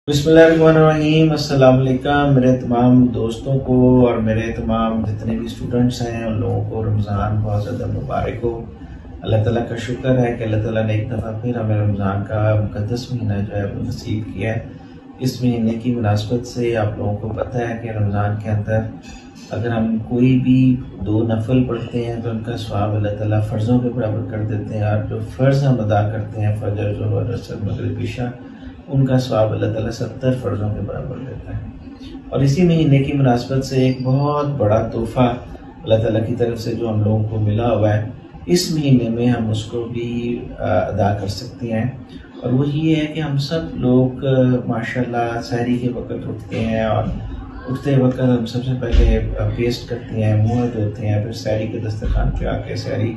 بسم اللہ الرحمن الرحیم۔ السلام علیکم میرے تمام دوستوں کو اور میرے تمام جتنے بھی اسٹوڈنٹس ہیں ان لوگوں کو رمضان بہت زیادہ مبارک ہو۔ اللہ تعالیٰ کا شکر ہے کہ اللہ تعالیٰ نے ایک دفعہ پھر ہمیں رمضان کا مقدس مہینہ جو ہے وہ نصیب کیا ہے۔ اس مہینے کی مناسبت سے آپ لوگوں کو پتہ ہے کہ رمضان کے اندر اگر ہم کوئی بھی 2 نفل پڑھتے ہیں تو ان کا ثواب اللہ تعالیٰ فرضوں کے برابر کر دیتے ہیں، اور جو فرض ہم ادا کرتے ہیں فجر، ظہر، عصر، مغرب، عشاء، ان کا ثواب اللہ تعالیٰ 70 فرضوں کے برابر دیتا ہے۔ اور اسی مہینے کی مناسبت سے ایک بہت بڑا تحفہ اللہ تعالیٰ کی طرف سے جو ہم لوگوں کو ملا ہوا ہے، اس مہینے میں ہم اس کو بھی ادا کر سکتے ہیں، اور وہ یہ ہے کہ ہم سب لوگ ماشاءاللہ سحری کے وقت اٹھتے ہیں، اور اٹھتے وقت ہم سب سے پہلے پیسٹ کرتے ہیں، منہ دھوتے ہیں، پھر سحری کے دسترخوان پہ آ کے سحری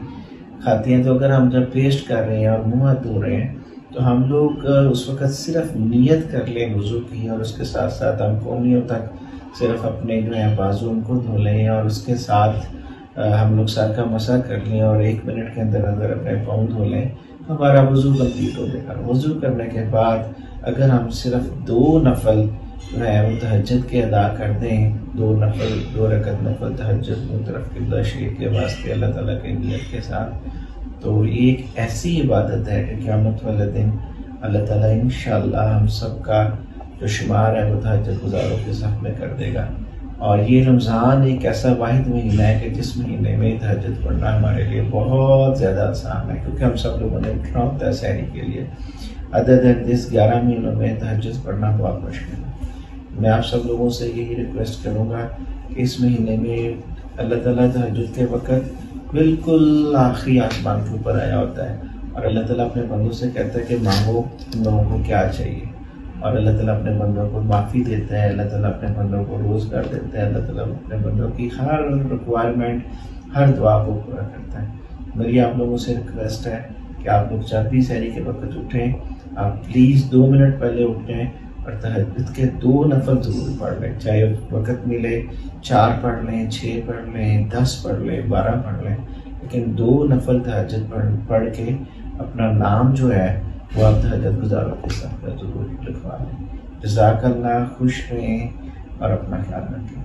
کھاتے ہیں۔ تو اگر ہم جب پیسٹ کر رہے ہیں اور منہ دھو رہے ہیں تو ہم لوگ اس وقت صرف نیت کر لیں وضو کی، اور اس کے ساتھ ساتھ ہم کونیوں تک صرف اپنے جو ہے بازو ان کو دھو لیں، اور اس کے ساتھ ہم لوگ سر کا مسح کر لیں اور 1 منٹ کے اندر اندر اپنے پاؤں دھو لیں تو ہمارا وضو کمپلیٹ ہو جائے گا۔ وضو کرنے کے بعد اگر ہم صرف 2 نفل جو ہے وہ تہجد کے ادا کر دیں، 2 نفل 2 رکعت نفل تہجد طرف قبلہ شریف کے واسطے اللہ تعالیٰ کے نیت کے ساتھ، تو یہ ایک ایسی عبادت ہے کہ قیامت والے دن اللہ تعالیٰ انشاءاللہ ہم سب کا جو شمار ہے وہ تہجد گزاروں کے صف میں کر دے گا۔ اور یہ رمضان ایک ایسا واحد مہینہ ہے کہ جس مہینے میں تہجد پڑھنا ہمارے لیے بہت زیادہ آسان ہے، کیونکہ ہم سب لوگوں نے اٹھنا ہوتا ہے سحری کے لیے۔ ادر دین دس 11 مہینوں میں تہجد پڑھنا بہت مشکل ہے۔ میں آپ سب لوگوں سے یہی ریکویسٹ کروں گا کہ اس مہینے میں اللہ تعالیٰ تہجد کے وقت بالکل آخری آسمان کے اوپر آیا ہوتا ہے، اور اللہ تعالیٰ اپنے بندوں سے کہتا ہے کہ مانگو تم لوگوں کو کیا چاہیے، اور اللہ تعالیٰ اپنے بندوں کو معافی دیتا ہے، اللہ تعالیٰ اپنے بندوں کو روزگار دیتا ہے، اللہ تعالیٰ اپنے بندوں کی ہر ریکوائرمنٹ، ہر دعا کو پورا کرتا ہے۔ میری آپ لوگوں سے ریکویسٹ ہے کہ آپ لوگ جب بھی سحری کے وقت اٹھیں آپ پلیز 2 منٹ پہلے اٹھیں اور تہجد کے 2 نفل ضرور پڑھ لیں، چاہے وقت ملے 4 پڑھ لیں، 6 پڑھ لیں، 10 پڑھ لیں، 12 پڑھ لیں، لیکن 2 نفل تہجد پڑھ کے اپنا نام جو ہے وہ آپ تہجد گزاروں کے ساتھ ضرور لکھوا لیں۔ جزاک اللہ، خوش رہیں اور اپنا خیال رکھیں۔